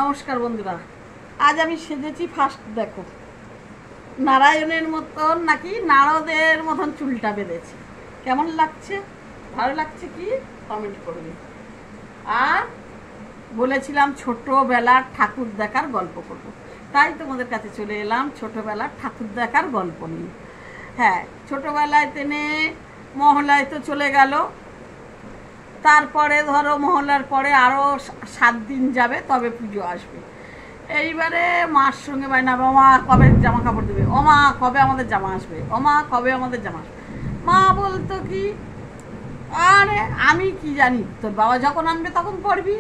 নমস্কার বন্ধুরা, আজ আমি সেজেছি ফার্স্ট দেখো নারায়ণের মতন নাকি নারদের মতন চুলটা বেঁধেছি। কেমন লাগছে? ভালো লাগছে কি কমেন্ট করবে। আর বলেছিলাম ছোটোবেলার ঠাকুর দেখার গল্প করব, তাই তোমাদের কাছে চলে এলাম ছোটোবেলার ঠাকুর দেখার গল্প নিয়ে। হ্যাঁ, ছোটোবেলায় তেনে মহলায় তো চলে গেল, তারপরে ধরো মহলার পরে আরও 7 দিন যাবে, তবে পুজো আসবে। এইবারে মার সঙ্গে বায়না, মা কবে জামা কাপড় দেবে, ও মা কবে আমাদের জামা আসবে, ও মা কবে আমাদের জামা আসবে। মা বলতো কি, আরে আমি কি জানি, তোর বাবা যখন আনবে তখন পড়বি।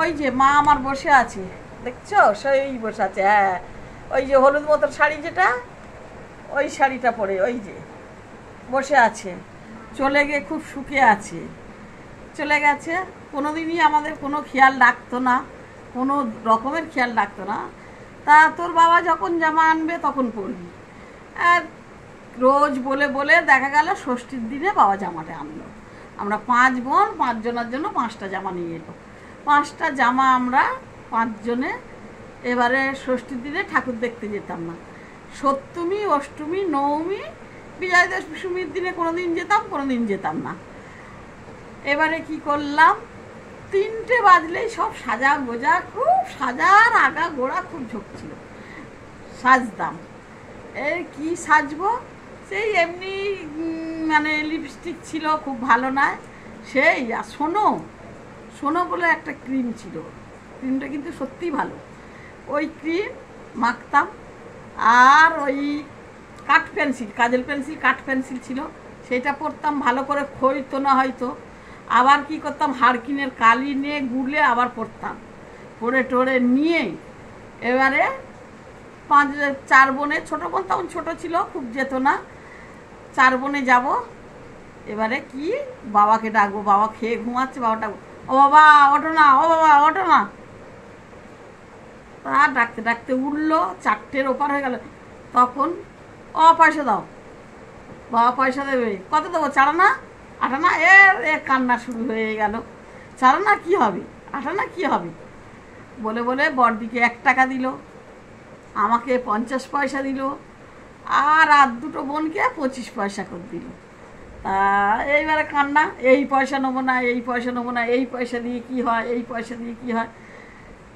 ওই যে মা আমার বসে আছে, দেখছো সেই বসে আছে। হ্যাঁ, ওই যে হলুদ মতন শাড়ি, যেটা ওই শাড়িটা পরে ওই যে বসে আছে, চলে গিয়ে খুব সুখে আছে, চলে গেছে। কোনোদিনই আমাদের কোনো খেয়াল রাখতো না, কোনো রকমের খেয়াল রাখতো না। তা তোর বাবা যখন জামা আনবে তখন পরবি। আর রোজ বলে বলে দেখা গেল ষষ্ঠীর দিনে বাবা জামাটা আনলো। আমরা 5 বোন, 5 জনের জন্য 5টা জামা নিয়ে এলো। 5টা জামা আমরা 5 জনে এবারে ষষ্ঠীর দিনে ঠাকুর দেখতে যেতাম না। সপ্তমী, অষ্টমী, নবমী, বিজয়া দশমীর দিনে কোনো দিন যেতাম, কোনো দিন যেতাম না। এবারে কি করলাম, 3টে বাজলেই সব সাজা গোজা, খুব সাজার আগা গোড়া খুব ঝোঁক ছিল, সাজতাম। এই কি সাজবো, সেই এমনি মানে লিপস্টিক ছিল, খুব ভালো নয় সেই। আর সোনো সোনো বলে একটা ক্রিম ছিল, ক্রিমটা কিন্তু সত্যিই ভালো। ওই ক্রিম মাখতাম। আর ওই কাঠ পেন্সিল, কাজল পেন্সিল, কাঠ পেন্সিল ছিল, সেটা পরতাম। ভালো করে খইতো না হয়তো। আবার কি করতাম, হারকিনের কালি নিয়ে গুলে আবার পরতাম। পরে টোরে নিয়ে এবারে 4 বোনে, ছোটো বোন তখন ছোটো ছিল, খুব যেত না। 4 বোনে যাব। এবারে কি, বাবাকে ডাকবো, বাবা খেয়ে ঘুমাচ্ছে, বাবা ডাকবো, ও বাবা ওঠো না, ও বাবা ওঠো না। তা ডাকতে ডাকতে উঠলো, 4টের ওপার হয়ে গেল। তখন ও পয়সা দাও, বাবা পয়সা দেবে। কত দেবো, 4 আনা 8 আনা। এ কান্না শুরু হয়ে গেল। 4 আনা কী হবে, 8 আনা কী হবে বলে বলে বড়দিকে 1 টাকা দিল, আমাকে 50 পয়সা দিল, আর 2 বোনকে 25 পয়সা করে দিল। তা এইবারে কান্না, এই পয়সা নেবো না, এই পয়সা নেবো না, এই পয়সা দিয়ে কী হয়, এই পয়সা দিয়ে কী হয়।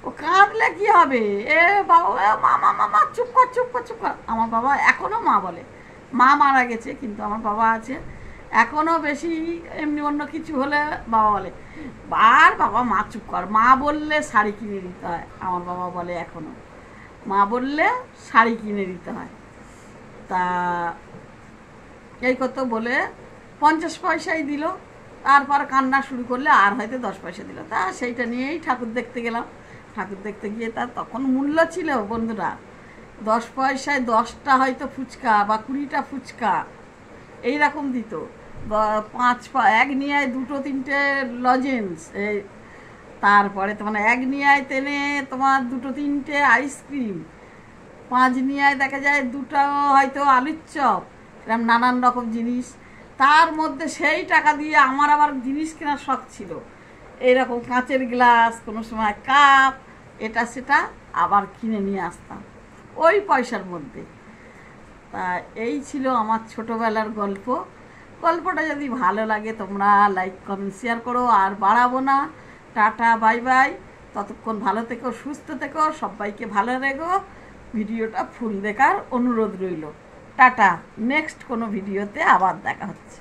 ও কাঁদলে কী হবে, এ বাবা মা মা মা চুপ কর চুপ কর চুপ কর। আমার বাবা এখনও মা বলে, মা মারা গেছে কিন্তু আমার বাবা আছে এখনও। বেশি এমনি অন্য কিছু হলে বাবা বলে, আর বাবা মা চুপ কর, মা বললে শাড়ি কিনে দিতে হয়। আমার বাবা বলে এখনও, মা বললে শাড়ি কিনে দিতে হয়। তা এই কত বলে 50 পয়সাই দিল। তারপর কান্না শুরু করলে আর হয়তো 10 পয়সা দিল। তা সেইটা নিয়েই ঠাকুর দেখতে গেলাম। ঠাকুর দেখতে গিয়ে তার তখন মূল্য ছিল বন্ধুরা, 10 পয়সায় 10টা হয়তো ফুচকা বা 20টা ফুচকা এইরকম দিত। 1 নিয়ে 2 3টে লজেন্স, এই তারপরে তোমার 1 নিয়ে তেনে তোমার 2 3টে আইসক্রিম, 5 নিয়ে দেখা যায় 2টা হয়তো আলুর চপ, এরকম নানান রকম জিনিস। তার মধ্যে সেই টাকা দিয়ে আমার আবার জিনিস কেনার শখ ছিল, এইরকম কাঁচের গ্লাস, কোনো সময় কাপ, এটা সেটা আবার কিনে নিয়ে আসতাম ওই পয়সার মধ্যে। তা এই ছিল আমার ছোটোবেলার গল্প। গল্পটা যদি ভালো লাগে তোমরা লাইক কমেন্ট শেয়ার করো। আর বাড়াবো না, টাটা বাই বাই। ততক্ষণ ভালো থেকো, সুস্থ থেকো, সবাইকে ভালো রেখো। ভিডিওটা ফুল দেখার অনুরোধ রইল। টাটা, নেক্সট কোনো ভিডিওতে আবার দেখা হচ্ছে।